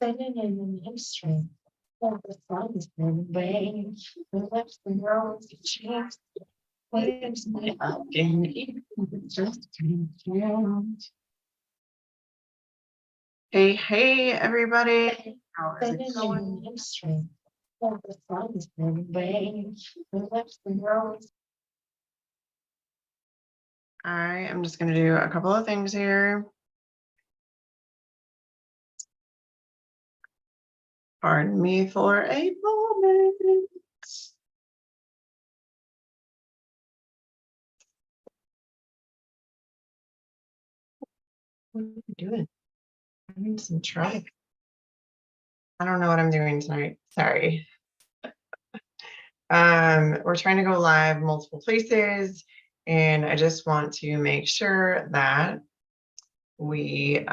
Sitting in an instrument, like the sun's been rain, the lips and rose the cheeks, waves me up in even just to count. Hey, everybody. How is it Sitting in going? an instrument, like the sun's been rain, the lips and rose. I am just going to do a couple of things here. Pardon me for a moment. What are you doing? I need some traffic. I don't know what I'm doing tonight. Sorry. We're trying to go live multiple places, and I just want to make sure that we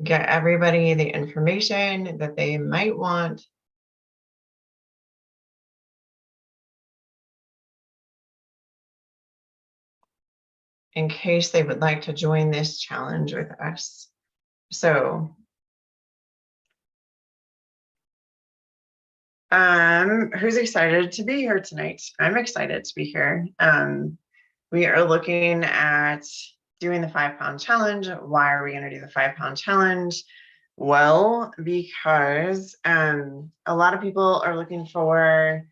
get everybody the information that they might want. In case they would like to join this challenge with us. So, who's excited to be here tonight? I'm excited to be here. We are looking at doing the 5-pound challenge. Why are we going to do the 5-pound challenge? Well, because a lot of people are looking for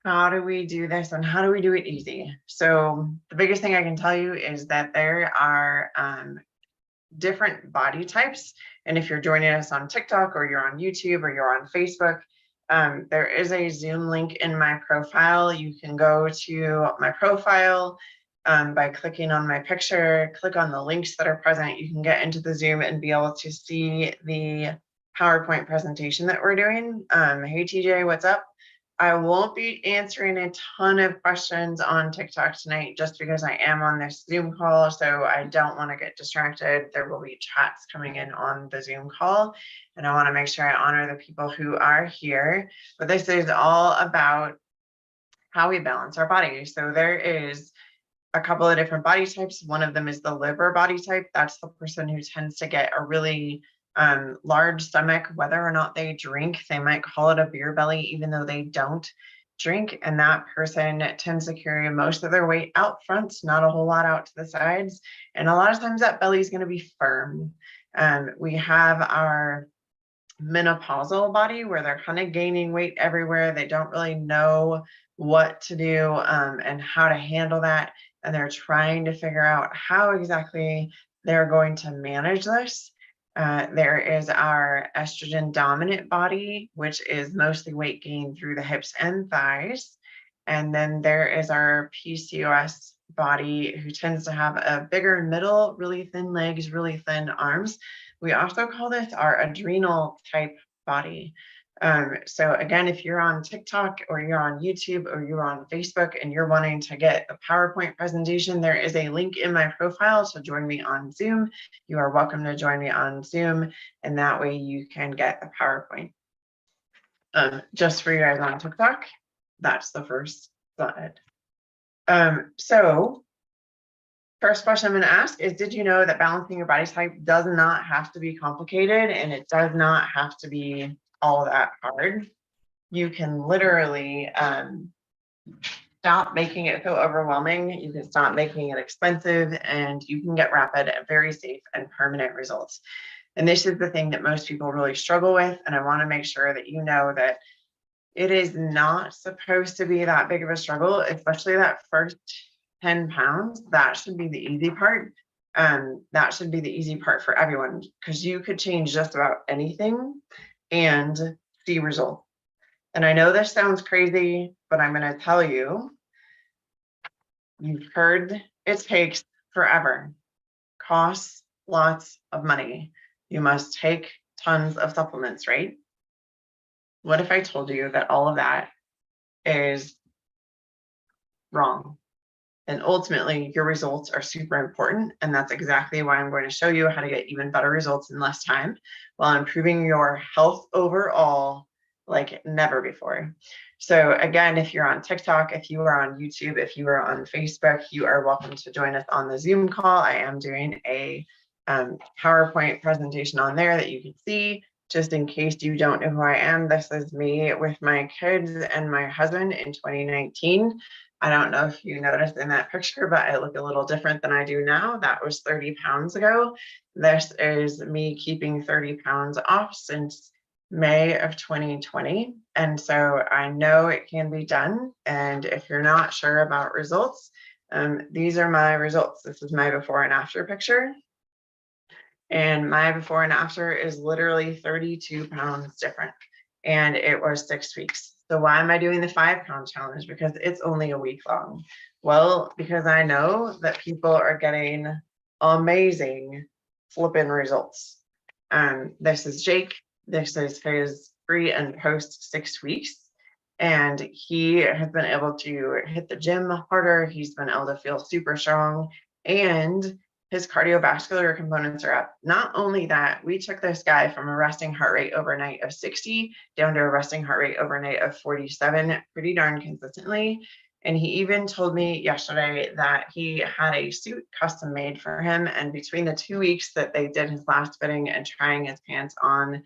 how do we do this and how do we do it easy? So the biggest thing I can tell you is that there are different body types. And if you're joining us on TikTok or you're on YouTube or you're on Facebook, there is a Zoom link in my profile. You can go to my profile by clicking on my picture, click on the links that are present. You can get into the Zoom and be able to see the PowerPoint presentation that we're doing. Hey, TJ, what's up? I won't be answering a ton of questions on TikTok tonight just because I am on this Zoom call, so I don't want to get distracted. There will be chats coming in on the Zoom call, and I want to make sure I honor the people who are here. But this is all about how we balance our body. So there is a couple of different body types. One of them is the liver body type. That's the person who tends to get a really large stomach, whether or not they drink. They might call it a beer belly, even though they don't drink. And that person tends to carry most of their weight out front, not a whole lot out to the sides. And a lot of times that belly is going to be firm. We have our menopausal body where they're kind of gaining weight everywhere. They don't really know what to do and how to handle that. And they're trying to figure out how exactly they're going to manage this. There is our estrogen dominant body, which is mostly weight gain through the hips and thighs. And then there is our PCOS body, who tends to have a bigger middle, really thin legs, really thin arms. We also call this our adrenal type body. So again, if you're on TikTok or you're on YouTube or you're on Facebook and you're wanting to get a PowerPoint presentation, there is a link in my profile to join me on Zoom. You are welcome to join me on Zoom, and that way you can get the PowerPoint. Just for you guys on TikTok, that's the first slide. So first question I'm going to ask is, did you know that balancing your body type does not have to be complicated, and it does not have to be all that hard? You can literally stop making it so overwhelming. You can stop making it expensive, and you can get rapid, very safe, and permanent results. And this is the thing that most people really struggle with. And I want to make sure that you know that it is not supposed to be that big of a struggle, especially that first 10 pounds. That should be the easy part. That should be the easy part for everyone, because you could change just about anything and see results. And I know this sounds crazy, but I'm going to tell you, you've heard it takes forever, costs lots of money. You must take tons of supplements, right? What if I told you that all of that is wrong? And ultimately, your results are super important. And that's exactly why I'm going to show you how to get even better results in less time while improving your health overall like never before. So again, if you're on TikTok, if you are on YouTube, if you are on Facebook, you are welcome to join us on the Zoom call. I am doing a PowerPoint presentation on there that you can see. Just in case you don't know who I am, this is me with my kids and my husband in 2019. I don't know if you noticed in that picture, but I look a little different than I do now. That was 30 pounds ago. This is me keeping 30 pounds off since May of 2020. And so I know it can be done. And if you're not sure about results, these are my results. This is my before and after picture. And my before and after is literally 32 pounds different. And it was 6 weeks. So why am I doing the 5 pound challenge? Because it's only a week long. Well, because I know that people are getting amazing flipping results. This is Jake. This is his pre and post 6 weeks. And he has been able to hit the gym harder. He's been able to feel super strong. And his cardiovascular components are up. Not only that, we took this guy from a resting heart rate overnight of 60 down to a resting heart rate overnight of 47 pretty darn consistently. And he even told me yesterday that he had a suit custom made for him. And between the 2 weeks that they did his last fitting and trying his pants on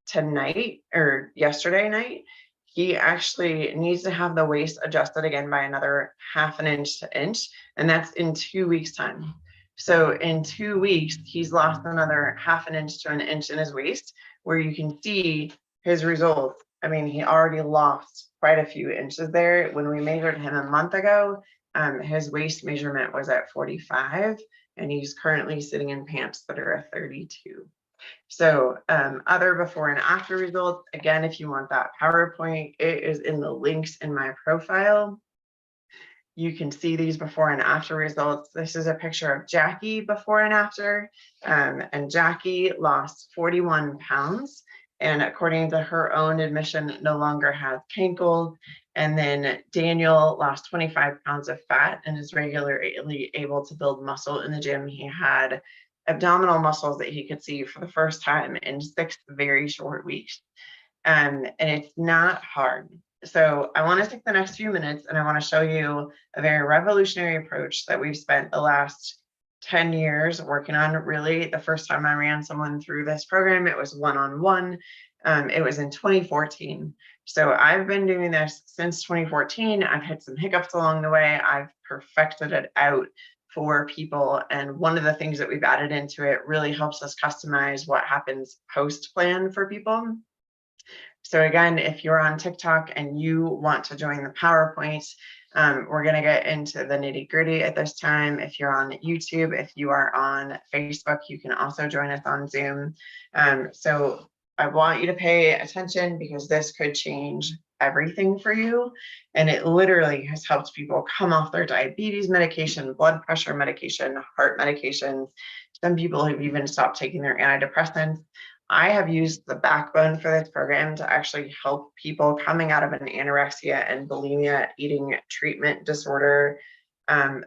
tonight or yesterday night, he actually needs to have the waist adjusted again by another 1/2 inch to inch, and that's in 2 weeks time. So in 2 weeks, he's lost another 1/2 inch to an inch in his waist, where you can see his results. I mean, he already lost quite a few inches there. When we measured him a month ago, his waist measurement was at 45, and he's currently sitting in pants that are a 32. So other before and after results, again, if you want that PowerPoint, it is in the links in my profile. You can see these before and after results. This is a picture of Jackie before and after, and Jackie lost 41 pounds. And according to her own admission, no longer has cankles. And then Daniel lost 25 pounds of fat and is regularly able to build muscle in the gym. He had abdominal muscles that he could see for the first time in 6 very short weeks. And it's not hard. So I want to take the next few minutes and I want to show you a very revolutionary approach that we've spent the last 10 years working on. Really, the first time I ran someone through this program, it was one-on-one. It was in 2014. So I've been doing this since 2014. I've had some hiccups along the way. I've perfected it out for people. And one of the things that we've added into it really helps us customize what happens post-plan for people. So again, if you're on TikTok and you want to join the PowerPoint, we're going to get into the nitty gritty at this time. If you're on YouTube, if you are on Facebook, you can also join us on Zoom. So I want you to pay attention because this could change everything for you. And it literally has helped people come off their diabetes medication, blood pressure medication, heart medications. Some people have even stopped taking their antidepressants. I have used the backbone for this program to actually help people coming out of an anorexia and bulimia eating treatment disorder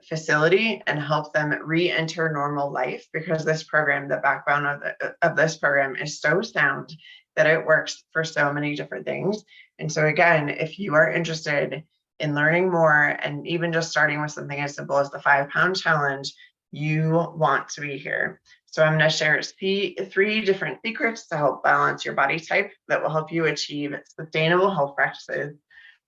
facility and help them re-enter normal life, because this program, the backbone of this program is so sound that it works for so many different things. And so again, if you are interested in learning more and even just starting with something as simple as the 5 pound challenge, you want to be here. So I'm going to share 3 different secrets to help balance your body type that will help you achieve sustainable health practices,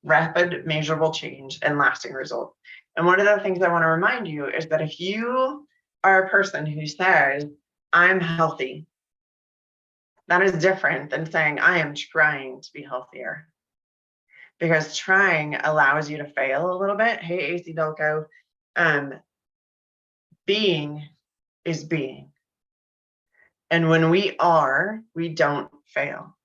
rapid measurable change, and lasting results. And one of the things I want to remind you is that if you are a person who says, I'm healthy, that is different than saying, I am trying to be healthier. Because trying allows you to fail a little bit. Hey, AC Delco. Being is being. And when we are, we don't fail.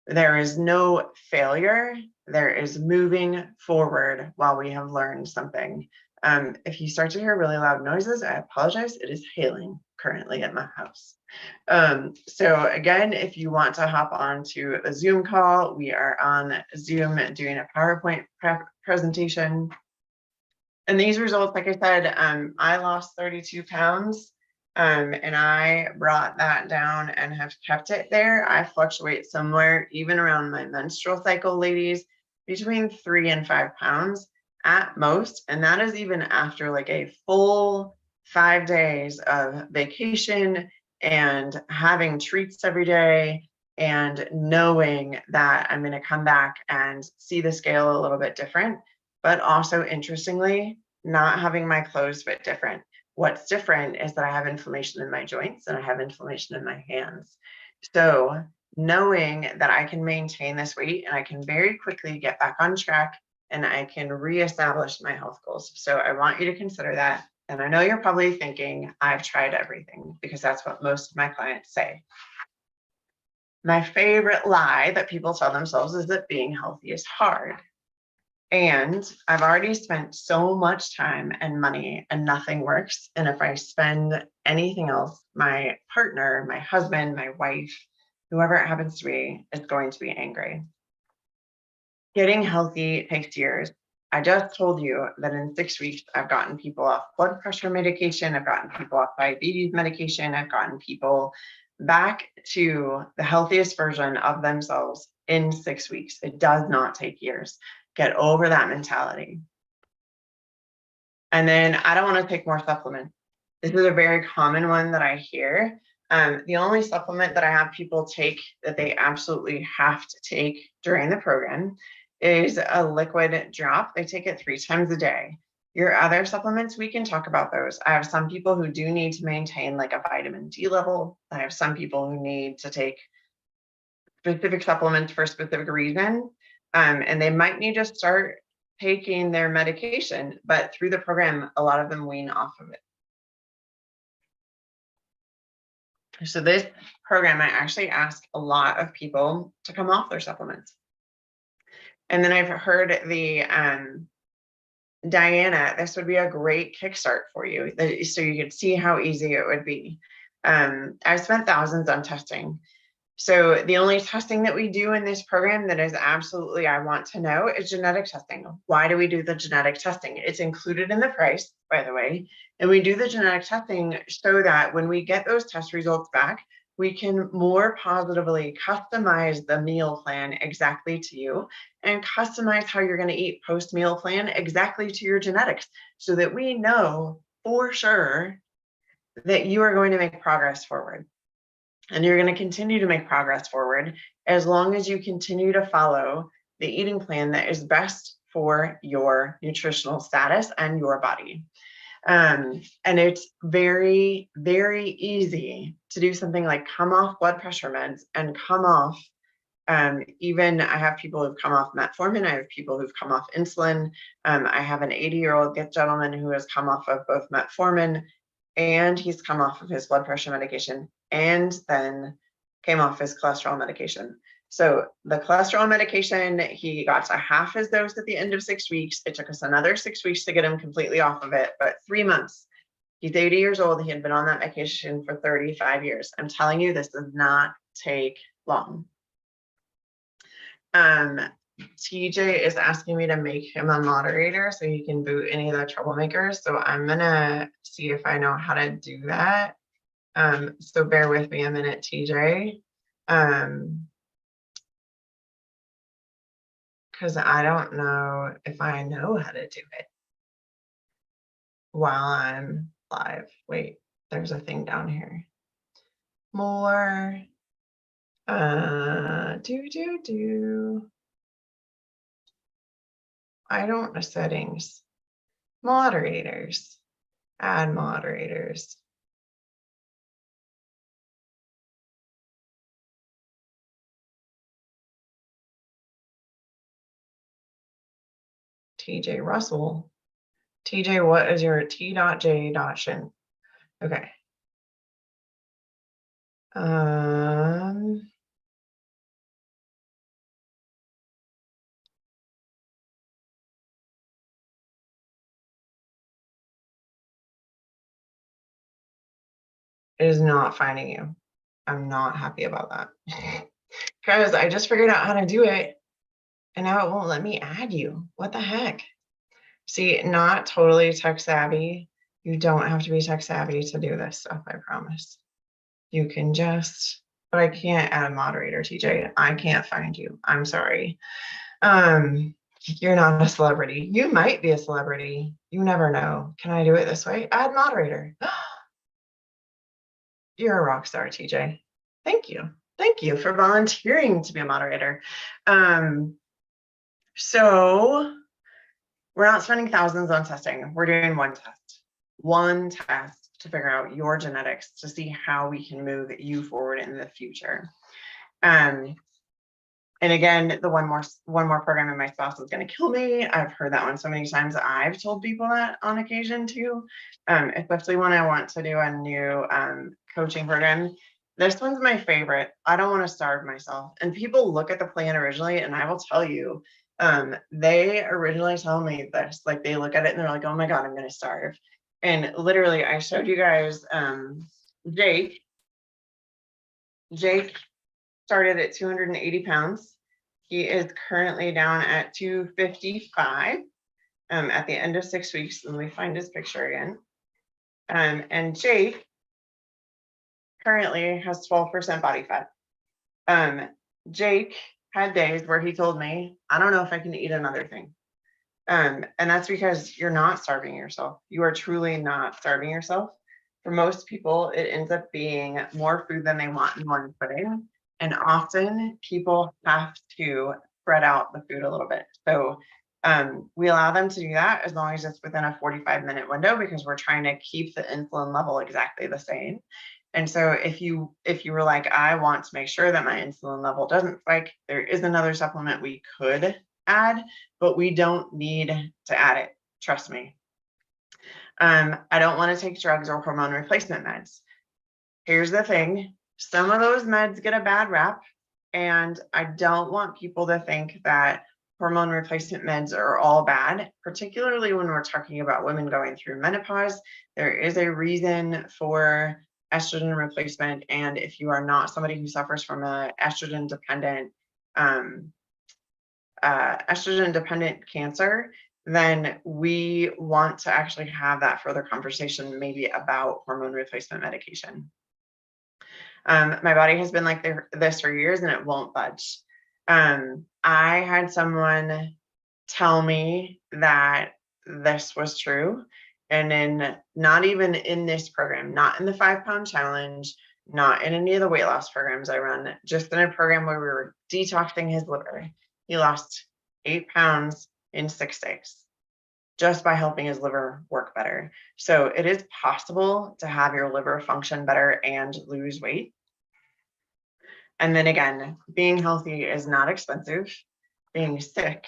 There is no failure. There is moving forward while we have learned something. If you start to hear really loud noises, I apologize. It is hailing currently at my house. So again, if you want to hop on to a Zoom call, we are on Zoom doing a PowerPoint presentation. And these results, like I said, I lost 32 pounds. And I brought that down and have kept it there. I fluctuate somewhere even around my menstrual cycle, ladies, between 3 and 5 pounds at most. And that is even after like a full 5 days of vacation and having treats every day and knowing that I'm going to come back and see the scale a little bit different, but also interestingly, not having my clothes fit different. What's different is that I have inflammation in my joints and I have inflammation in my hands. So knowing that I can maintain this weight and I can very quickly get back on track and I can reestablish my health goals. So I want you to consider that. And I know you're probably thinking, I've tried everything, because that's what most of my clients say. My favorite lie that people tell themselves is that being healthy is hard. And I've already spent so much time and money and nothing works. And if I spend anything else, my partner, my husband, my wife, whoever it happens to be, is going to be angry. Getting healthy takes years. I just told you that in 6 weeks, I've gotten people off blood pressure medication. I've gotten people off diabetes medication. I've gotten people back to the healthiest version of themselves in 6 weeks. It does not take years. Get over that mentality. And then I don't want to take more supplements. This is a very common one that I hear. The only supplement that I have people take that they absolutely have to take during the program is a liquid drop. They take it 3 times a day. Your other supplements, we can talk about those. I have some people who do need to maintain like a vitamin D level. I have some people who need to take specific supplements for a specific reason. And they might need to start taking their medication, but through the program, a lot of them wean off of it. So this program, I actually ask a lot of people to come off their supplements. And then I've heard the Diana, this would be a great kickstart for you, so you could see how easy it would be. I've spent thousands on testing. So the only testing that we do in this program that is absolutely, I want to know, is genetic testing. Why do we do the genetic testing? It's included in the price, by the way. And we do the genetic testing so that when we get those test results back, we can more positively customize the meal plan exactly to you and customize how you're going to eat post-meal plan exactly to your genetics, so that we know for sure that you are going to make progress forward. And you're going to continue to make progress forward as long as you continue to follow the eating plan that is best for your nutritional status and your body. And it's very, very easy to do something like come off blood pressure meds and come off. Even I have people who've come off metformin. I have people who've come off insulin. I have an 80-year-old gentleman who has come off of both metformin, and he's come off of his blood pressure medication and then came off his cholesterol medication. So the cholesterol medication, he got to half his dose at the end of 6 weeks. It took us another 6 weeks to get him completely off of it, but 3 months. He's 80 years old. He had been on that medication for 35 years. I'm telling you, this does not take long. TJ is asking me to make him a moderator so he can boot any of the troublemakers. So I'm gonna see if I know how to do that. So bear with me a minute, TJ. Because I don't know if I know how to do it while I'm live. Wait, there's a thing down here. More. I don't know settings. Moderators. Add moderators. TJ Russell. TJ, what is your T.J.Shin? Okay. It is not finding you. I'm not happy about that. Because I just figured out how to do it and now it won't let me add you. What the heck? See, not totally tech savvy. You don't have to be tech savvy to do this stuff, I promise. You can just, but I can't add a moderator, TJ. I can't find you. I'm sorry. You're not a celebrity. You might be a celebrity. You never know. Can I do it this way? Add moderator. You're a rock star, TJ. Thank you. Thank you for volunteering to be a moderator. So we're not spending thousands on testing. We're doing one test to figure out your genetics to see how we can move you forward in the future. And again, the one more program and my spouse is going to kill me. I've heard that one so many times. I've told people that on occasion too, especially when I want to do a new coaching program. This one's my favorite. I don't want to starve myself. And people look at the plan originally, and I will tell you, they originally tell me this, like they look at it and they're like, oh my God, I'm going to starve. And literally, I showed you guys Jake started at 280 pounds. He is currently down at 255 at the end of 6 weeks. Let me find his picture again. And Jake currently has 12% body fat. Jake had days where he told me, I don't know if I can eat another thing. And that's because you're not starving yourself. You are truly not starving yourself. For most people, it ends up being more food than they want in one sitting. And often people have to spread out the food a little bit. So we allow them to do that as long as it's within a 45-minute window, because we're trying to keep the insulin level exactly the same. And so if you were like, I want to make sure that my insulin level doesn't spike, there is another supplement we could add, but we don't need to add it. Trust me. I don't want to take drugs or hormone replacement meds. Here's the thing. Some of those meds get a bad rap, and I don't want people to think that hormone replacement meds are all bad, particularly when we're talking about women going through menopause. There is a reason for estrogen replacement, and if you are not somebody who suffers from an estrogen dependent cancer, then we want to actually have that further conversation, maybe about hormone replacement medication. My body has been like this for years and it won't budge. I had someone tell me that this was true. And then not even in this program, not in the 5-pound challenge, not in any of the weight loss programs I run, just in a program where we were detoxing his liver. He lost 8 pounds in 6 days just by helping his liver work better. So it is possible to have your liver function better and lose weight. And then again, being healthy is not expensive. Being sick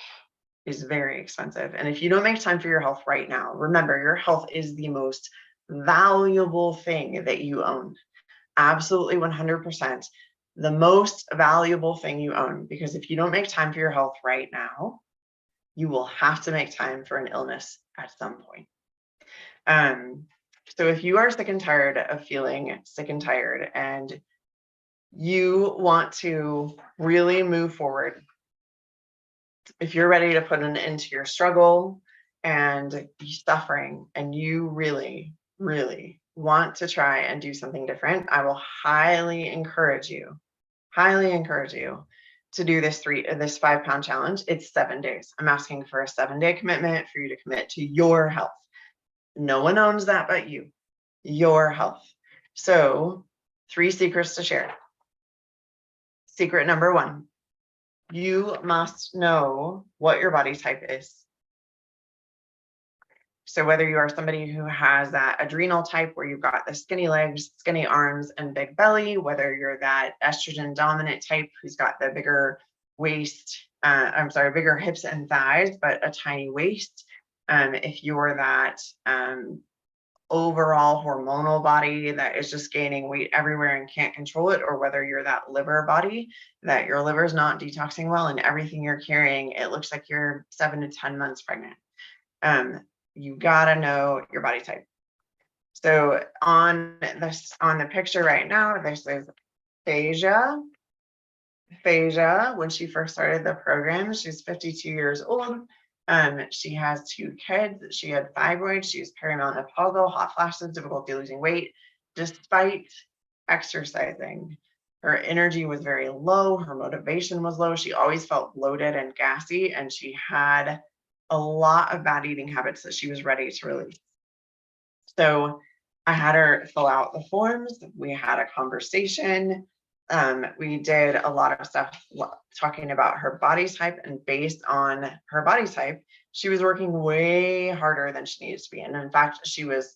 is very expensive. And if you don't make time for your health right now, remember, your health is the most valuable thing that you own. Absolutely 100%. The most valuable thing you own, because if you don't make time for your health right now, you will have to make time for an illness at some point. So if you are sick and tired of feeling sick and tired, and you want to really move forward, if you're ready to put an end to your struggle and suffering, and you really, really want to try and do something different, I will highly encourage you to do this 5-pound challenge. It's 7 days. I'm asking for a 7-day commitment for you to commit to your health. No one owns that but you, your health. So 3 secrets to share. Secret number 1, you must know what your body type is. So whether you are somebody who has that adrenal type where you've got the skinny legs, skinny arms, and big belly, whether you're that estrogen dominant type who's got the bigger waist, bigger hips and thighs, but a tiny waist. If you're that overall hormonal body that is just gaining weight everywhere and can't control it, or whether you're that liver body that your liver is not detoxing well and everything you're carrying, it looks like you're 7 to 10 months pregnant. You gotta know your body type. So on the picture right now, this is Phasia. Phasia, when she first started the program, she's 52 years old. She has 2 kids. She had fibroids. She was perimenopausal, hot flashes, difficulty losing weight, despite exercising. Her energy was very low. Her motivation was low. She always felt bloated and gassy, and she had a lot of bad eating habits that she was ready to release. So I had her fill out the forms. We had a conversation. We did a lot of stuff talking about her body type, and based on her body type, she was working way harder than she needed to be. And in fact, she was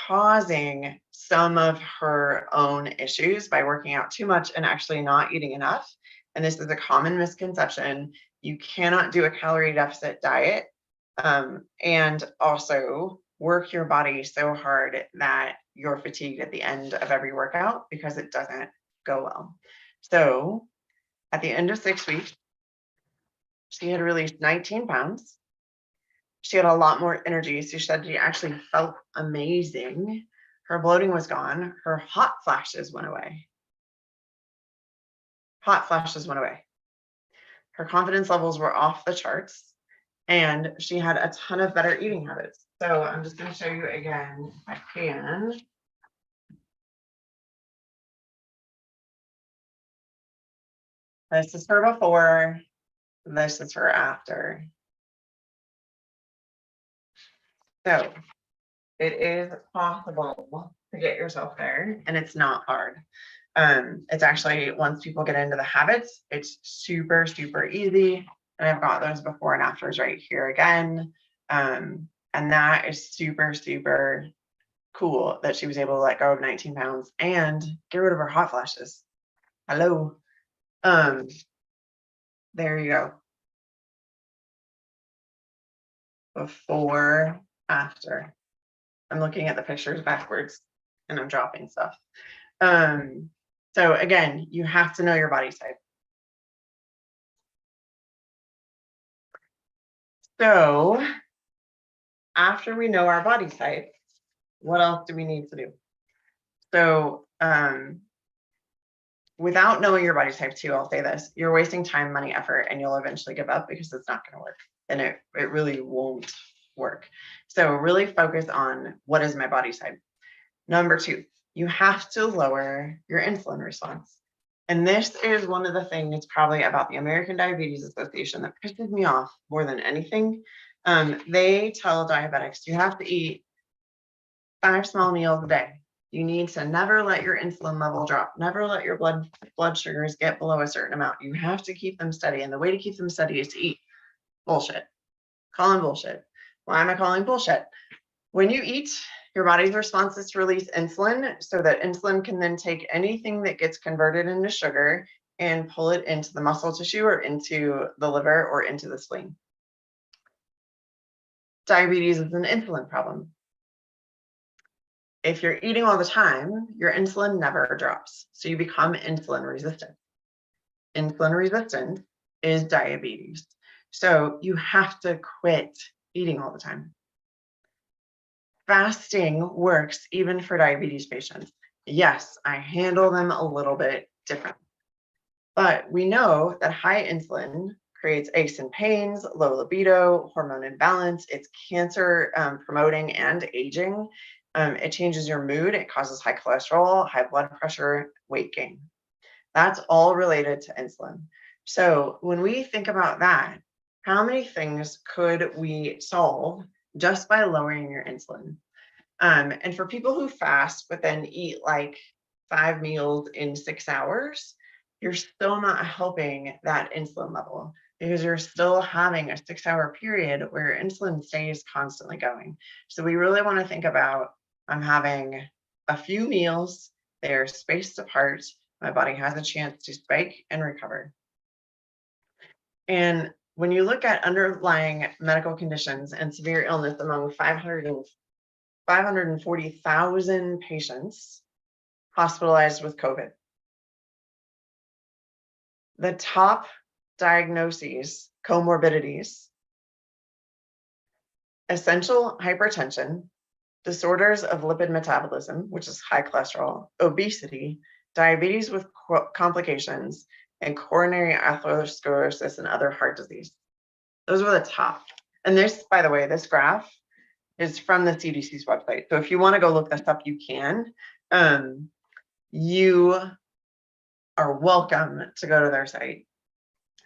causing some of her own issues by working out too much and actually not eating enough. And this is a common misconception. You cannot do a calorie deficit diet and also work your body so hard that you're fatigued at the end of every workout, because it doesn't go well. So at the end of 6 weeks, she had released 19 pounds. She had a lot more energy. So she said she actually felt amazing. Her bloating was gone. Her hot flashes went away. Hot flashes went away. Her confidence levels were off the charts, and she had a ton of better eating habits. So I'm just going to show you again, if I can. This is her before. This is her after. So it is possible to get yourself there, and it's not hard. It's actually, once people get into the habits, it's super, super easy. And I've got those before and afters right here again. And that is super, super cool that she was able to let go of 19 pounds and get rid of her hot flashes. Hello. There you go. Before, after. I'm looking at the pictures backwards and I'm dropping stuff. So again, you have to know your body type. So after we know our body type, what else do we need to do? So without knowing your body type too, I'll say this, you're wasting time, money, effort, and you'll eventually give up because it's not going to work. And it really won't work. So really focus on, what is my body type? Number 2, you have to lower your insulin response. And this is one of the things probably about the American Diabetes Association that pisses me off more than anything. They tell diabetics you have to eat 5 small meals a day. You need to never let your insulin level drop, never let your blood sugars get below a certain amount. You have to keep them steady. And the way to keep them steady is to eat. Bullshit. Calling bullshit. Why am I calling bullshit? When you eat, your body's response is to release insulin, so that insulin can then take anything that gets converted into sugar and pull it into the muscle tissue or into the liver or into the spleen. Diabetes is an insulin problem. If you're eating all the time, your insulin never drops. So you become insulin resistant. Insulin resistant is diabetes. So you have to quit eating all the time. Fasting works even for diabetes patients. Yes, I handle them a little bit different. But we know that high insulin creates aches and pains, low libido, hormone imbalance. It's cancer promoting and aging. It changes your mood. It causes high cholesterol, high blood pressure, weight gain. That's all related to insulin. So when we think about that, how many things could we solve just by lowering your insulin? And for people who fast but then eat like 5 meals in 6 hours, you're still not helping that insulin level, because you're still having a 6-hour period where your insulin stays constantly going. So we really want to think about, I'm having a few meals, they're spaced apart, my body has a chance to spike and recover. And when you look at underlying medical conditions and severe illness among 540,000 patients hospitalized with COVID, the top diagnoses, comorbidities, essential hypertension, disorders of lipid metabolism, which is high cholesterol, obesity, diabetes with complications, and coronary atherosclerosis and other heart disease. Those were the top. And this, by the way, this graph is from the CDC's website. So if you want to go look this up, you can. You are welcome to go to their site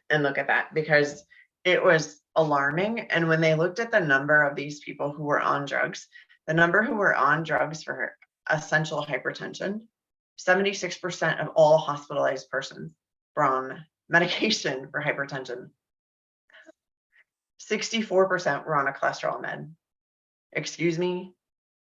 and look at that, because it was alarming. And when they looked at the number of these people who were on drugs, the number who were on drugs for essential hypertension, 76% of all hospitalized persons were on medication for hypertension. 64% were on a cholesterol med. Excuse me.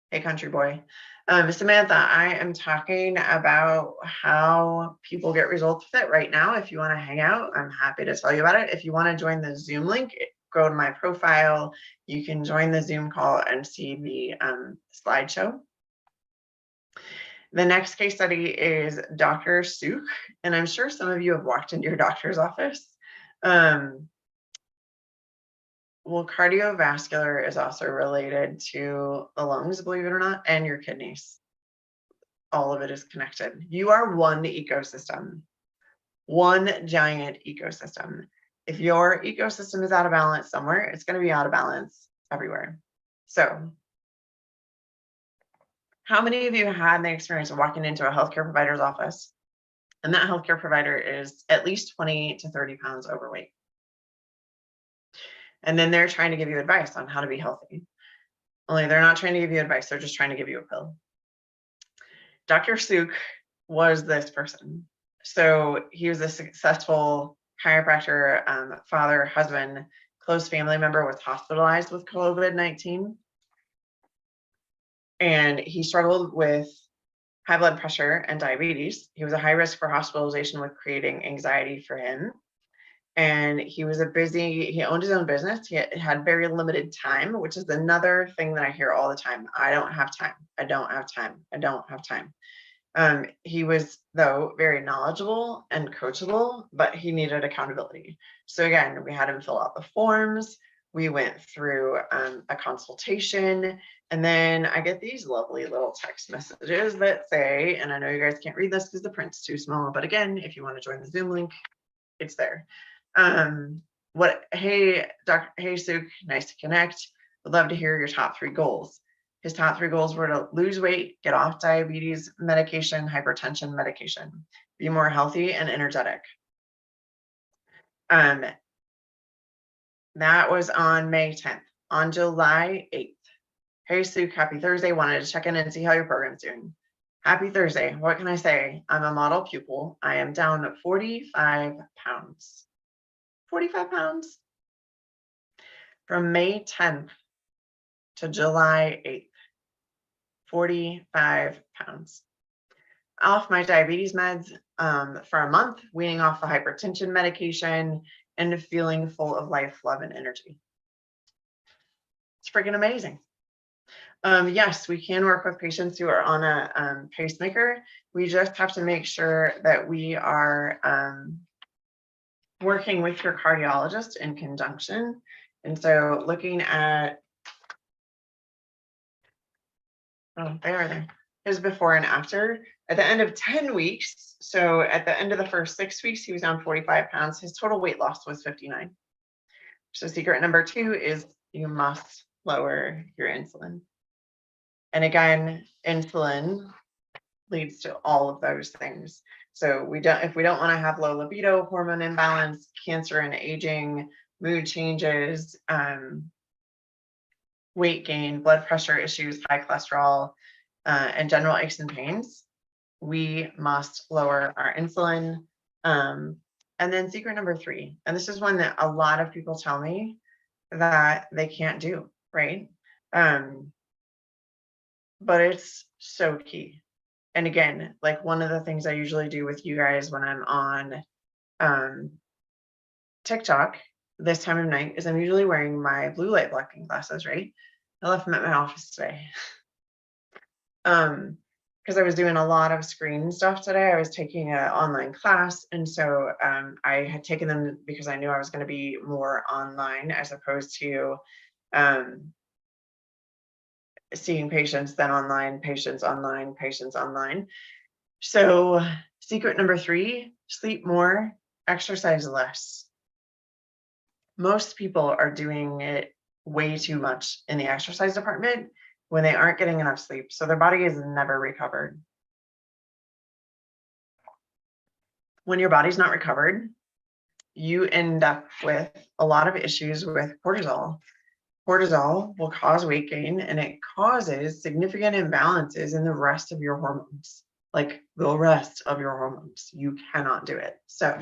Hey, country boy. Samantha, I am talking about how people get results with it right now. If you want to hang out, I'm happy to tell you about it. If you want to join the Zoom link, go to my profile. You can join the Zoom call and see the slideshow. The next case study is Dr. Suk, and I'm sure some of you have walked into your doctor's office. Well, cardiovascular is also related to the lungs, believe it or not, and your kidneys. All of it is connected. You are one ecosystem, one giant ecosystem. If your ecosystem is out of balance somewhere, it's going to be out of balance everywhere. So, how many of you had the experience of walking into a healthcare provider's office and that healthcare provider is at least 20 to 30 pounds overweight? And then they're trying to give you advice on how to be healthy. Only they're not trying to give you advice, they're just trying to give you a pill. Dr. Suk was this person. So he was a successful chiropractor, father, husband, close family member, was hospitalized with COVID-19. And he struggled with high blood pressure and diabetes. He was a high risk for hospitalization, with creating anxiety for him. And he was he owned his own business. He had very limited time, which is another thing that I hear all the time. I don't have time. I don't have time. I don't have time. He was, though, very knowledgeable and coachable, but he needed accountability. So again, we had him fill out the forms. We went through a consultation, and then I get these lovely little text messages that say, and I know you guys can't read this because the print's too small, but again, if you want to join the Zoom link, it's there. Hey, Suk, nice to connect. Would love to hear your top 3 goals. His top 3 goals were to lose weight, get off diabetes medication, hypertension medication, be more healthy and energetic. That was on May 10th. On July 8th, hey Suk, happy Thursday. Wanted to check in and see how your program's doing. Happy Thursday. What can I say? I'm a model pupil. I am down 45 pounds. 45 pounds. From May 10th to July 8th, 45 pounds. Off my diabetes meds for a month, weaning off the hypertension medication, and feeling full of life, love, and energy. It's freaking amazing. Yes, we can work with patients who are on a pacemaker. We just have to make sure that we are working with your cardiologist in conjunction. And so looking at, there, his before and after. At the end of 10 weeks, so at the end of the first 6 weeks, he was down 45 pounds. His total weight loss was 59. So secret number 2 is you must lower your insulin. And again, insulin leads to all of those things. So if we don't want to have low libido, hormone imbalance, cancer and aging, mood changes, weight gain, blood pressure issues, high cholesterol, and general aches and pains, we must lower our insulin. And then secret number 3, and this is one that a lot of people tell me that they can't do, right? But it's so key. And again, like one of the things I usually do with you guys when I'm on TikTok this time of night is I'm usually wearing my blue light blocking glasses, right? I left them at my office today. Because I was doing a lot of screen stuff today. I was taking an online class. And so I had taken them because I knew I was going to be more online as opposed to seeing patients, then online, patients online, patients online. So secret number 3, sleep more, exercise less. Most people are doing it way too much in the exercise department when they aren't getting enough sleep. So their body is never recovered. When your body's not recovered, you end up with a lot of issues with cortisol. Cortisol will cause weight gain, and it causes significant imbalances in the rest of your hormones, like the rest of your hormones. You cannot do it. So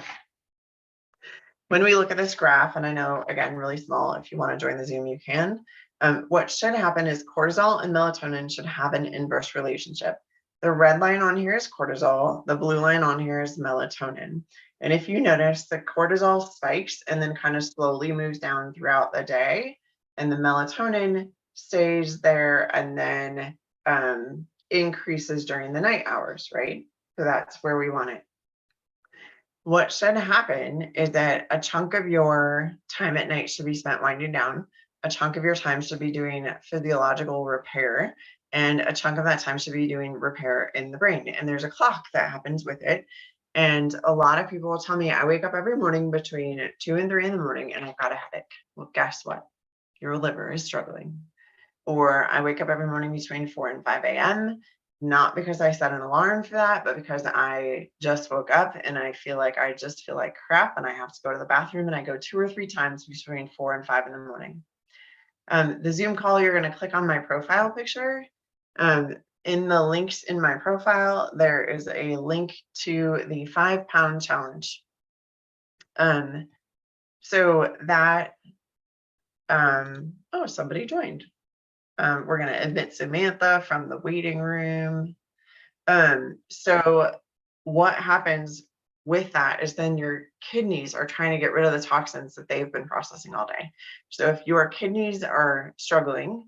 when we look at this graph, and I know, again, really small, if you want to join the Zoom, you can. What should happen is cortisol and melatonin should have an inverse relationship. The red line on here is cortisol. The blue line on here is melatonin. And if you notice, the cortisol spikes and then kind of slowly moves down throughout the day, and the melatonin stays there and then increases during the night hours, right? So that's where we want it. What should happen is that a chunk of your time at night should be spent winding down. A chunk of your time should be doing physiological repair, and a chunk of that time should be doing repair in the brain. And there's a clock that happens with it. And a lot of people will tell me, I wake up every morning between 2 and 3 in the morning and I've got a headache. Well, guess what? Your liver is struggling. Or I wake up every morning between 4 and 5 a.m., not because I set an alarm for that, but because I just woke up and I feel like crap and I have to go to the bathroom, and I go 2 or 3 times between 4 and 5 in the morning. The Zoom call, you're going to click on my profile picture. In the links in my profile, there is a link to the 5-pound challenge. So that, oh, somebody joined. We're going to admit Samantha from the waiting room. So what happens with that is then your kidneys are trying to get rid of the toxins that they've been processing all day. So if your kidneys are struggling,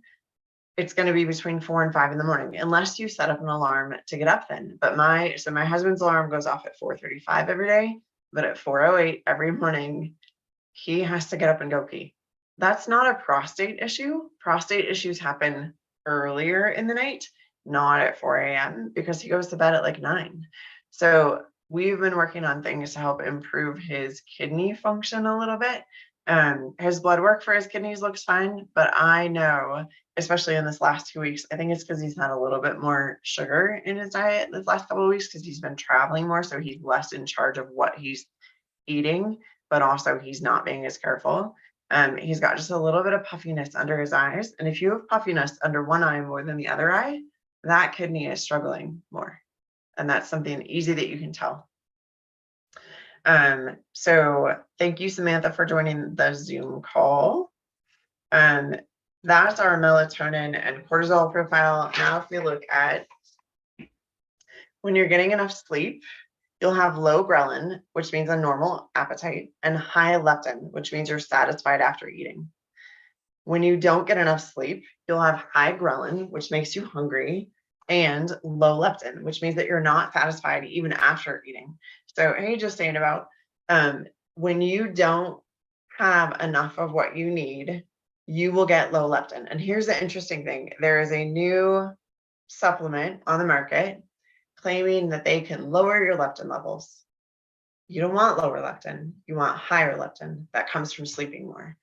it's going to be between 4 and 5 in the morning, unless you set up an alarm to get up then. But my husband's alarm goes off at 4:35 every day, but at 4:08 every morning, he has to get up and go pee. That's not a prostate issue. Prostate issues happen earlier in the night, not at 4 a.m. because he goes to bed at like 9. So we've been working on things to help improve his kidney function a little bit. His blood work for his kidneys looks fine, but I know, especially in this last 2 weeks, I think it's because he's had a little bit more sugar in his diet this last couple of weeks because he's been traveling more. So he's less in charge of what he's eating, but also he's not being as careful. He's got just a little bit of puffiness under his eyes. And if you have puffiness under one eye more than the other eye, that kidney is struggling more. And that's something easy that you can tell. So thank you, Samantha, for joining the Zoom call. That's our melatonin and cortisol profile. Now, if we look at when you're getting enough sleep, you'll have low ghrelin, which means a normal appetite, and high leptin, which means you're satisfied after eating. When you don't get enough sleep, you'll have high ghrelin, which makes you hungry, and low leptin, which means that you're not satisfied even after eating. So, hey, just saying about when you don't have enough of what you need, you will get low leptin. And here's the interesting thing. There is a new supplement on the market claiming that they can lower your leptin levels. You don't want lower leptin. You want higher leptin. That comes from sleeping more.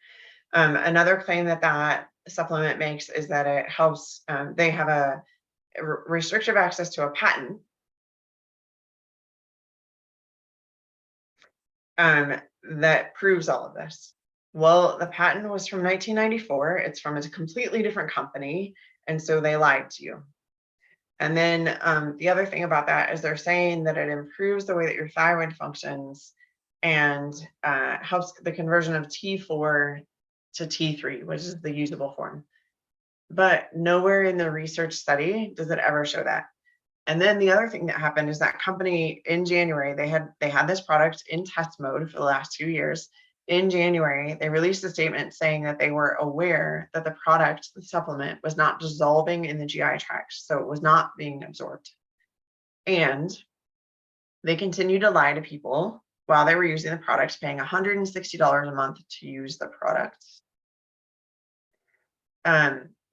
Another claim that supplement makes is that it helps, they have a restrictive access to a patent that proves all of this. Well, the patent was from 1994. It's from a completely different company. And so they lied to you. And then the other thing about that is they're saying that it improves the way that your thyroid functions and helps the conversion of T4 to T3, which is the usable form. But nowhere in the research study does it ever show that. And then the other thing that happened is that company in January, they had this product in test mode for the last 2 years. In January, they released a statement saying that they were aware that the product, the supplement, was not dissolving in the GI tract, so it was not being absorbed. And they continued to lie to people while they were using the product, paying $160 a month to use the product.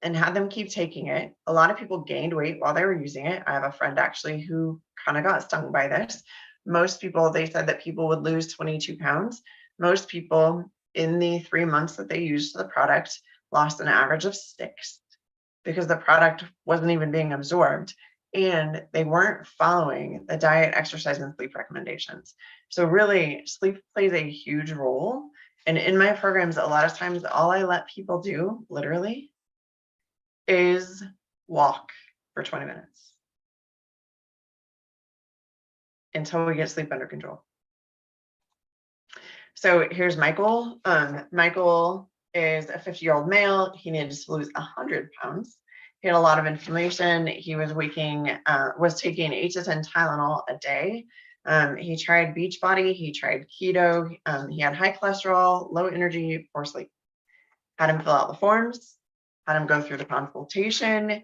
And had them keep taking it. A lot of people gained weight while they were using it. I have a friend actually who kind of got stung by this. Most people, they said that people would lose 22 pounds. Most people in the 3 months that they used the product lost an average of 6 because the product wasn't even being absorbed. and they weren't following the diet, exercise, and sleep recommendations. So really, sleep plays a huge role. And in my programs, a lot of times, all I let people do, literally, is walk for 20 minutes until we get sleep under control. So here's Michael. Michael is a 50-year-old male. He needed to lose 100 pounds. He had a lot of inflammation. He was taking 8 to 10 Tylenol a day. He tried Beachbody. He tried keto. He had high cholesterol, low energy, poor sleep. Had him fill out the forms. Had him go through the consultation.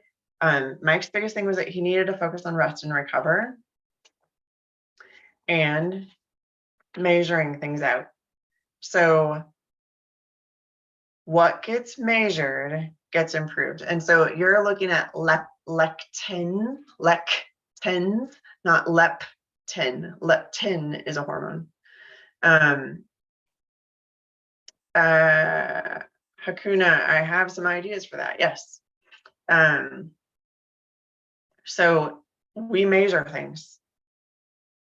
Mike's biggest thing was that he needed to focus on rest and recover and measuring things out. So what gets measured gets improved. And so you're looking at lectins, not leptin. Leptin is a hormone. Hakuna, I have some ideas for that. Yes. So we measure things.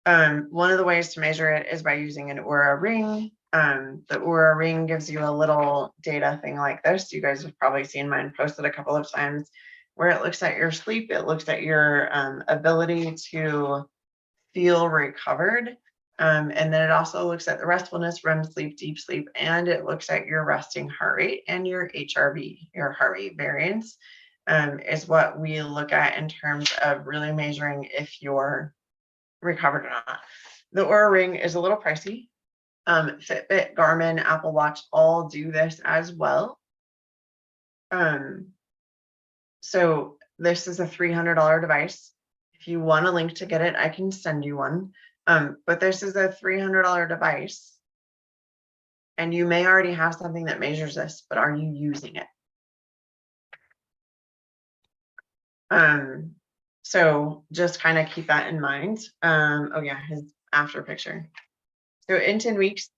One of the ways to measure it is by using an Oura ring. The Oura ring gives you a little data thing like this. You guys have probably seen mine posted a couple of times, where it looks at your sleep. It looks at your ability to feel recovered. And then it also looks at the restfulness, REM sleep, deep sleep, and it looks at your resting heart rate and your HRV, your heart rate variance, is what we look at in terms of really measuring if you're recovered or not. The Oura ring is a little pricey. Fitbit, Garmin, Apple Watch all do this as well. So this is a $300 device. If you want a link to get it, I can send you one. But this is a $300 device, and you may already have something that measures this, but are you using it? So just kind of keep that in mind. Oh yeah, his after picture. So in 10 weeks,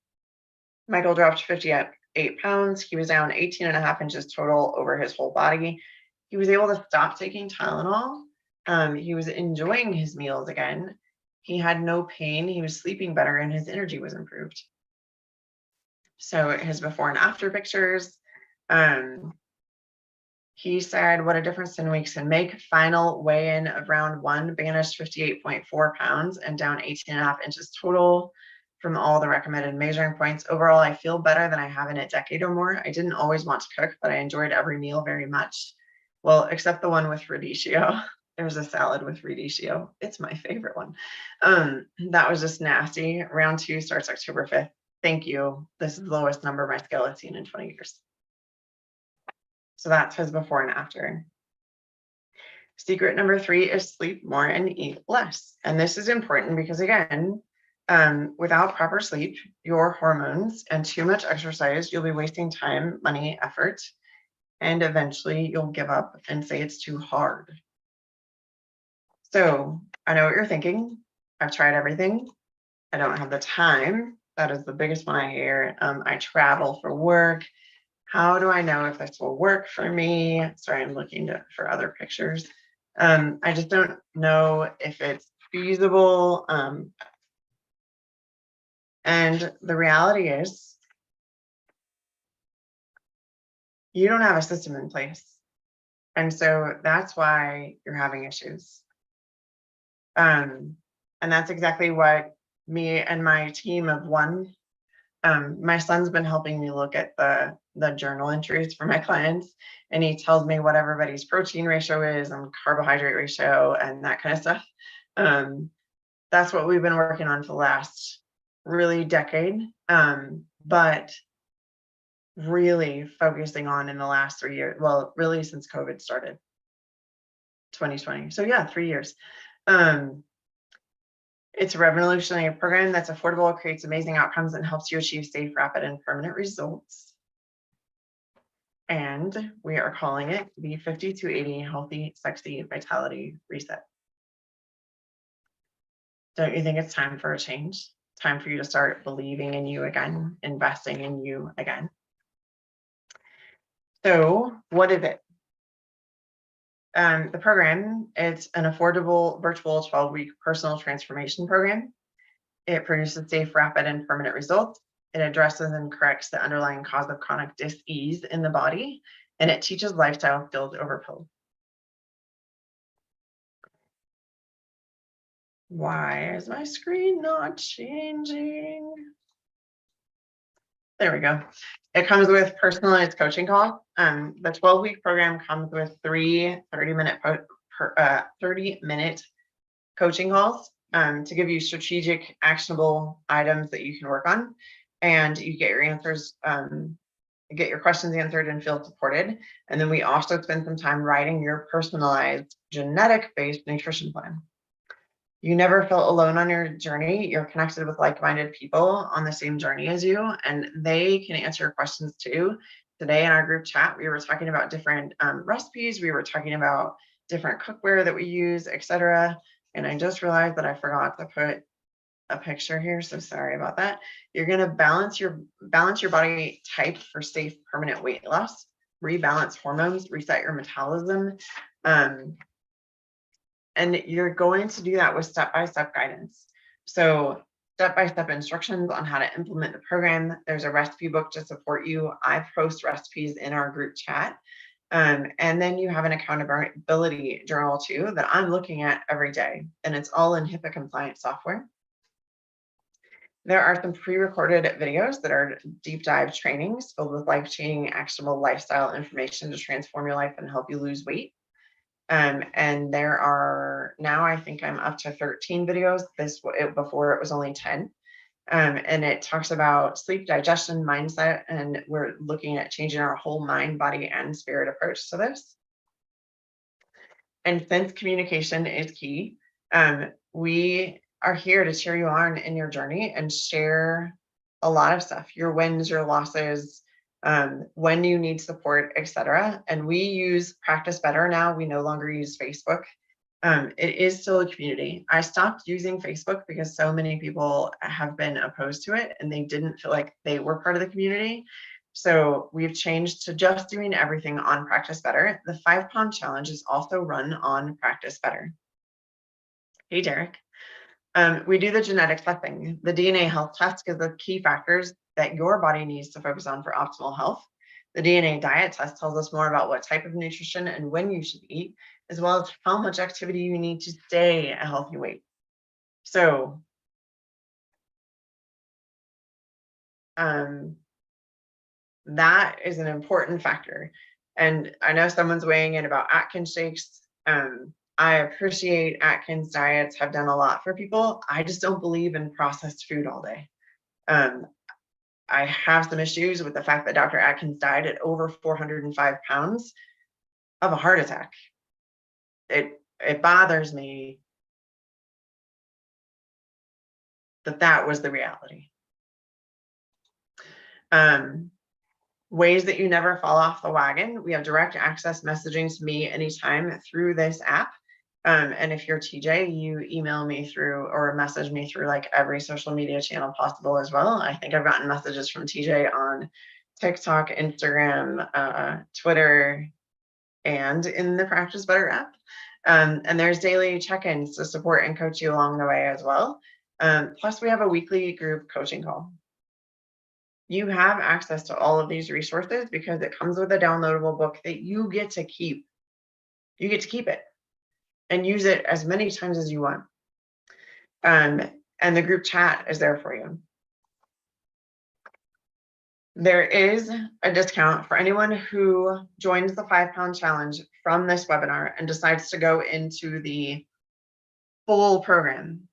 Michael dropped 58 pounds. He was down 18.5 inches total over his whole body. He was able to stop taking Tylenol. He was enjoying his meals again. He had no pain. He was sleeping better, and his energy was improved. So his before and after pictures. He said, what a difference 10 weeks can make. Final weigh-in of round 1, banished 58.4 pounds and down 18.5 inches total from all the recommended measuring points. Overall, I feel better than I have in a decade or more. I didn't always want to cook, but I enjoyed every meal very much. Well, except the one with radicchio. There's a salad with radicchio. It's my favorite one. That was just nasty. Round 2 starts October 5th. Thank you. This is the lowest number my scale has seen in 20 years. So that's his before and after. Secret number 3 is sleep more and eat less. And this is important because, again, without proper sleep, your hormones and too much exercise, you'll be wasting time, money, effort, and eventually you'll give up and say it's too hard. So I know what you're thinking. I've tried everything. I don't have the time. That is the biggest one I hear. I travel for work. How do I know if this will work for me? Sorry, I'm looking for other pictures. I just don't know if it's feasible. And the reality is, you don't have a system in place. And so that's why you're having issues. And that's exactly what me and my team of one, my son's been helping me look at the journal entries for my clients, and he tells me what everybody's protein ratio is and carbohydrate ratio and that kind of stuff. That's what we've been working on for the last really decade, but really focusing on in the last 3 years, well, really since COVID started, 2020. So yeah, 3 years. It's a revolutionary program that's affordable, creates amazing outcomes, and helps you achieve safe, rapid, and permanent results. And we are calling it the 50-80 Healthy, Sexy Vitality Reset. Don't you think it's time for a change? Time for you to start believing in you again, investing in you again. So what is it? The program, it's an affordable virtual 12-week personal transformation program. It produces safe, rapid, and permanent results. It addresses and corrects the underlying cause of chronic dis-ease in the body, and it teaches lifestyle skills over pills. Why is my screen not changing? There we go. It comes with personalized coaching calls. The 12-week program comes with 30-minute coaching calls to give you strategic, actionable items that you can work on, and you get your answers, get your questions answered and feel supported. And then we also spend some time writing your personalized genetic-based nutrition plan. You never felt alone on your journey. You're connected with like-minded people on the same journey as you, and they can answer your questions too. Today in our group chat, we were talking about different recipes. We were talking about different cookware that we use, etc. And I just realized that I forgot to put a picture here, so sorry about that. You're going to balance your body type for safe, permanent weight loss, rebalance hormones, reset your metabolism. And you're going to do that with step-by-step guidance. So step-by-step instructions on how to implement the program. There's a recipe book to support you. I post recipes in our group chat. And then you have an accountability journal too that I'm looking at every day. And it's all in HIPAA compliant software. There are some pre-recorded videos that are deep dive trainings filled with life-changing, actionable lifestyle information to transform your life and help you lose weight. And there are now, I think I'm up to 13 videos. Before it was only 10. And it talks about sleep, digestion, mindset, and we're looking at changing our whole mind, body, and spirit approach to this. And since communication is key, we are here to cheer you on in your journey and share a lot of stuff, your wins, your losses, when you need support, etc. And we use Practice Better now. We no longer use Facebook. It is still a community. I stopped using Facebook because so many people have been opposed to it and they didn't feel like they were part of the community. So we've changed to just doing everything on Practice Better. The 5-pound challenge is also run on Practice Better. Hey, Derek. We do the genetic testing. The DNA health test gives the key factors that your body needs to focus on for optimal health. The DNA diet test tells us more about what type of nutrition and when you should eat, as well as how much activity you need to stay a healthy weight. So that is an important factor. And I know someone's weighing in about Atkins shakes. I appreciate Atkins diets have done a lot for people. I just don't believe in processed food all day. I have some issues with the fact that Dr. Atkins died at over 405 pounds of a heart attack. It bothers me that was the reality. Ways that you never fall off the wagon. We have direct access messaging to me anytime through this app. And if you're TJ, you email me through or message me through like every social media channel possible as well. I think I've gotten messages from TJ on TikTok, Instagram, Twitter, and in the Practice Better app. And there's daily check-ins to support and coach you along the way as well. Plus, we have a weekly group coaching call. You have access to all of these resources because it comes with a downloadable book that you get to keep. You get to keep it and use it as many times as you want. And the group chat is there for you. There is a discount for anyone who joins the 5-pound challenge from this webinar and decides to go into the full program.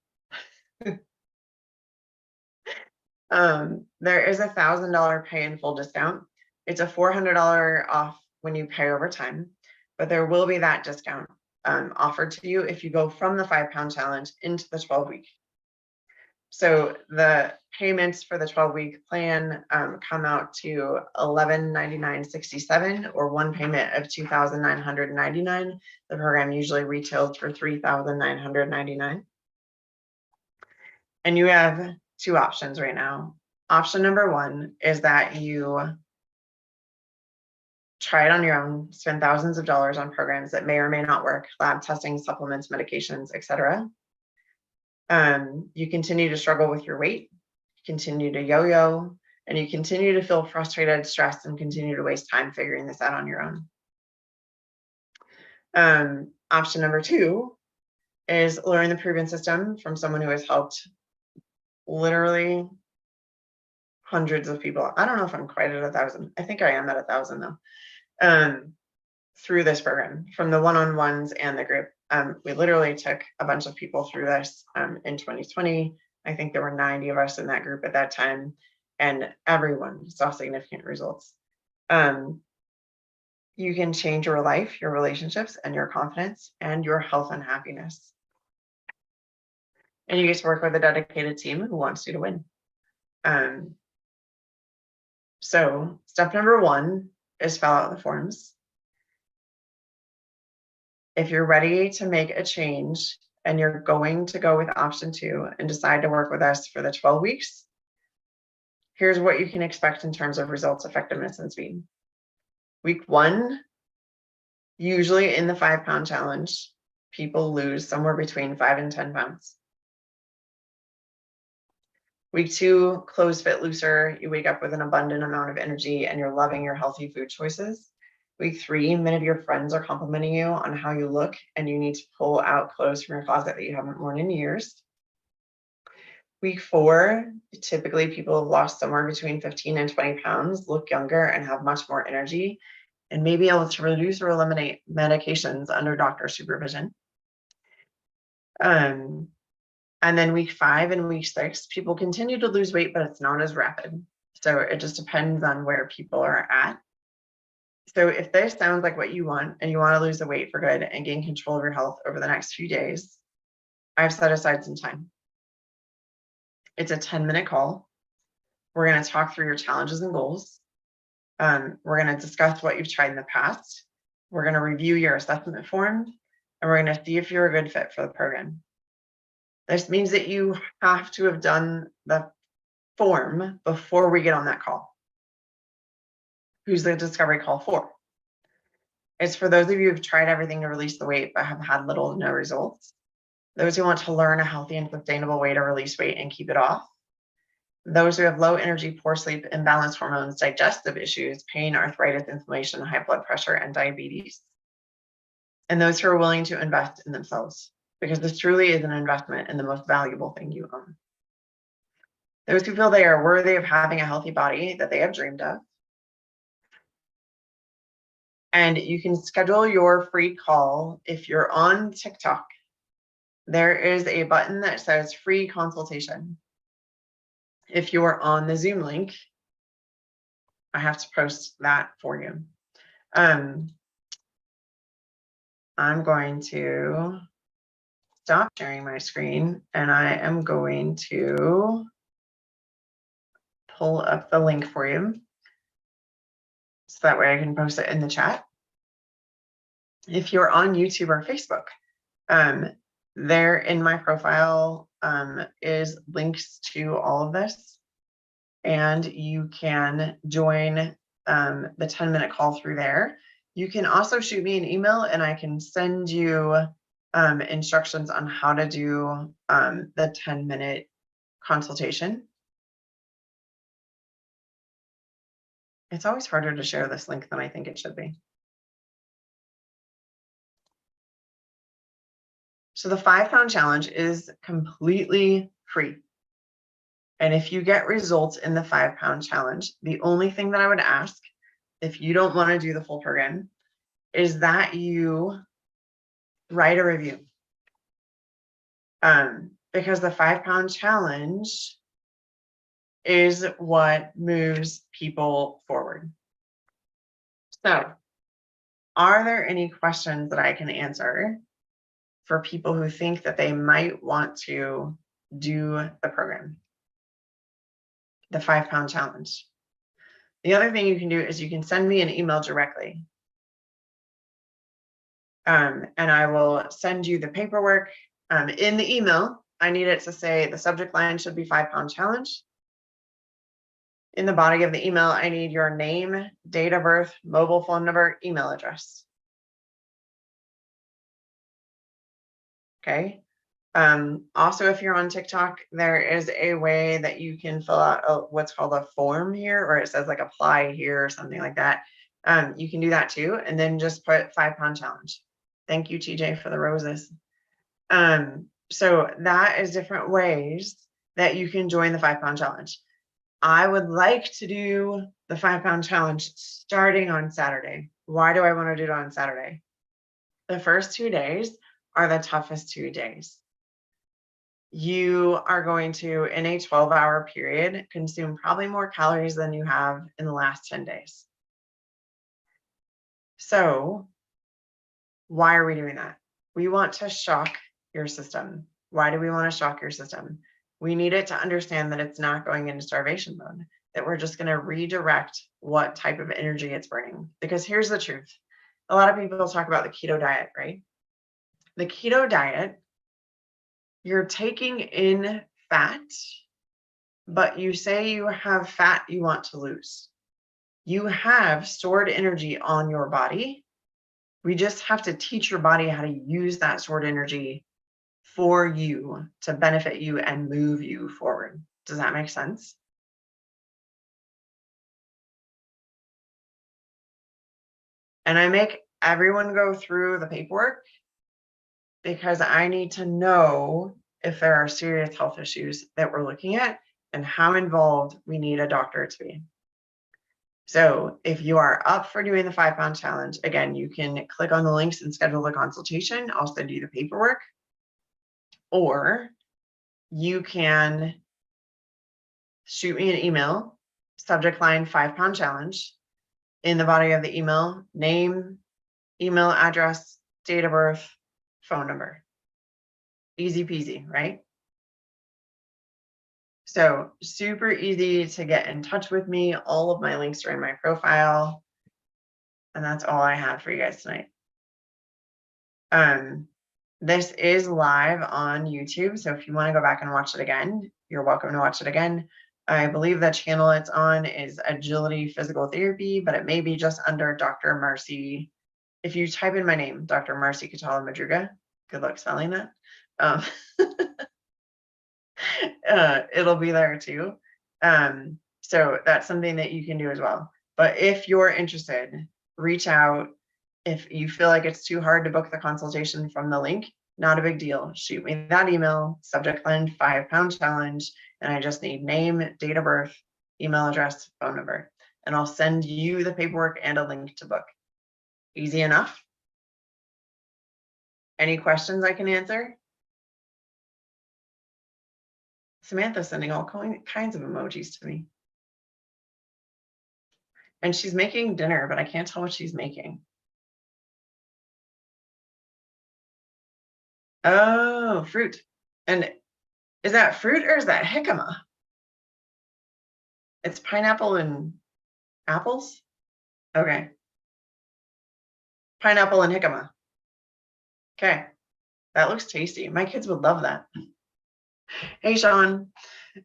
There is a $1,000 pay in full discount. It's a $400 off when you pay over time, but there will be that discount offered to you if you go from the 5-pound challenge into the 12-week. So the payments for the 12-week plan come out to $1,199.67 or one payment of $2,999. The program usually retails for $3,999. And you have 2 options right now. Option number 1 is that you try it on your own, spend thousands of dollars on programs that may or may not work, lab testing, supplements, medications, etc. You continue to struggle with your weight, continue to yo-yo, and you continue to feel frustrated, stressed, and continue to waste time figuring this out on your own. Option number 2 is learn the proven system from someone who has helped literally hundreds of people. I don't know if I'm quite at 1,000. I think I am at 1,000 though. Through this program, from the one-on-ones and the group. We literally took a bunch of people through this in 2020. I think there were 90 of us in that group at that time, and everyone saw significant results. You can change your life, your relationships, and your confidence, and your health and happiness. And you get to work with a dedicated team who wants you to win. So step number 1 is fill out the forms. If you're ready to make a change and you're going to go with option 2 and decide to work with us for the 12 weeks, here's what you can expect in terms of results, effectiveness, and speed. Week 1, usually in the 5-pound challenge, people lose somewhere between 5 and 10 pounds. Week 2, clothes fit looser. You wake up with an abundant amount of energy and you're loving your healthy food choices. Week 3, many of your friends are complimenting you on how you look and you need to pull out clothes from your closet that you haven't worn in years. Week 4, typically people have lost somewhere between 15 and 20 pounds, look younger, and have much more energy, and may be able to reduce or eliminate medications under doctor supervision. And then week 5 and week 6, people continue to lose weight, but it's not as rapid. So it just depends on where people are at. So if this sounds like what you want and you want to lose the weight for good and gain control of your health over the next few days, I've set aside some time. It's a 10-minute call. We're going to talk through your challenges and goals. We're going to discuss what you've tried in the past. We're going to review your assessment form, and we're going to see if you're a good fit for the program. This means that you have to have done the form before we get on that call. Who's the discovery call for? It's for those of you who've tried everything to release the weight but have had little to no results. Those who want to learn a healthy and sustainable way to release weight and keep it off. Those who have low energy, poor sleep, imbalanced hormones, digestive issues, pain, arthritis, inflammation, high blood pressure, and diabetes. And those who are willing to invest in themselves, because this truly is an investment in the most valuable thing you own. Those who feel they are worthy of having a healthy body that they have dreamed of. And you can schedule your free call if you're on TikTok. There is a button that says free consultation. If you are on the Zoom link, I have to post that for you. I'm going to stop sharing my screen and I am going to pull up the link for you. So that way I can post it in the chat. If you're on YouTube or Facebook, there in my profile is links to all of this. And you can join the 10-minute call through there. You can also shoot me an email and I can send you instructions on how to do the 10-minute consultation. It's always harder to share this link than I think it should be. So the 5-pound challenge is completely free. And if you get results in the 5-pound challenge, the only thing that I would ask, if you don't want to do the full program, is that you write a review. Because the 5-pound challenge is what moves people forward. So, are there any questions that I can answer for people who think that they might want to do the program, the 5-pound challenge? The other thing you can do is you can send me an email directly. And I will send you the paperwork. In the email, I need it to say the subject line should be 5-pound challenge. In the body of the email, I need your name, date of birth, mobile phone number, email address. Okay. Also, if you're on TikTok, there is a way that you can fill out what's called a form here, or it says like apply here or something like that. You can do that too, and then just put 5 pound challenge. Thank you, TJ, for the roses. So that is different ways that you can join the 5 pound challenge. I would like to do the 5 pound challenge starting on Saturday. Why do I want to do it on Saturday? The first 2 days are the toughest 2 days. You are going to, in a 12-hour period, consume probably more calories than you have in the last 10 days. So why are we doing that? We want to shock your system. Why do we want to shock your system? We need it to understand that it's not going into starvation mode, that we're just going to redirect what type of energy it's burning. Because here's the truth. A lot of people talk about the keto diet, right? The keto diet, you're taking in fat, but you say you have fat you want to lose. You have stored energy on your body. We just have to teach your body how to use that stored energy for you to benefit you and move you forward. Does that make sense? And I make everyone go through the paperwork because I need to know if there are serious health issues that we're looking at and how involved we need a doctor to be. So if you are up for doing the 5 pound challenge, again, you can click on the links and schedule a consultation. I'll send you the paperwork. Or you can shoot me an email, subject line 5 pound challenge. In the body of the email, name, email address, date of birth, phone number. Easy peasy, right? So super easy to get in touch with me. All of my links are in my profile. And that's all I have for you guys tonight. This is live on YouTube. So if you want to go back and watch it again, you're welcome to watch it again. I believe the channel it's on is Agility Physical Therapy, but it may be just under Dr. Marcy. If you type in my name, Dr. Marcy Katala Madruga, good luck spelling that. It'll be there too. So that's something that you can do as well. But if you're interested, reach out. If you feel like it's too hard to book the consultation from the link, not a big deal. Shoot me that email, subject line 5 pound challenge, and I just need name, date of birth, email address, phone number, and I'll send you the paperwork and a link to book. Easy enough. Any questions I can answer? Samantha's sending all kinds of emojis to me. And she's making dinner, but I can't tell what she's making. Oh, fruit. And is that fruit or is that jicama? It's pineapple and apples? Okay. Pineapple and jicama. Okay. That looks tasty. My kids would love that. Hey, Sean.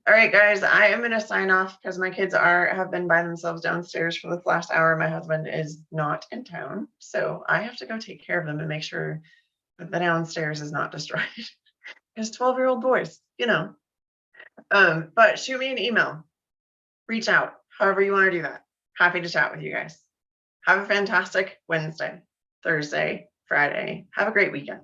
All right, guys, I am going to sign off because my kids have been by themselves downstairs for this last hour. My husband is not in town, so I have to go take care of them and make sure that the downstairs is not destroyed. Because 12-year-old boys, you know. But shoot me an email. Reach out, however you want to do that. Happy to chat with you guys. Have a fantastic Wednesday, Thursday, Friday. Have a great weekend.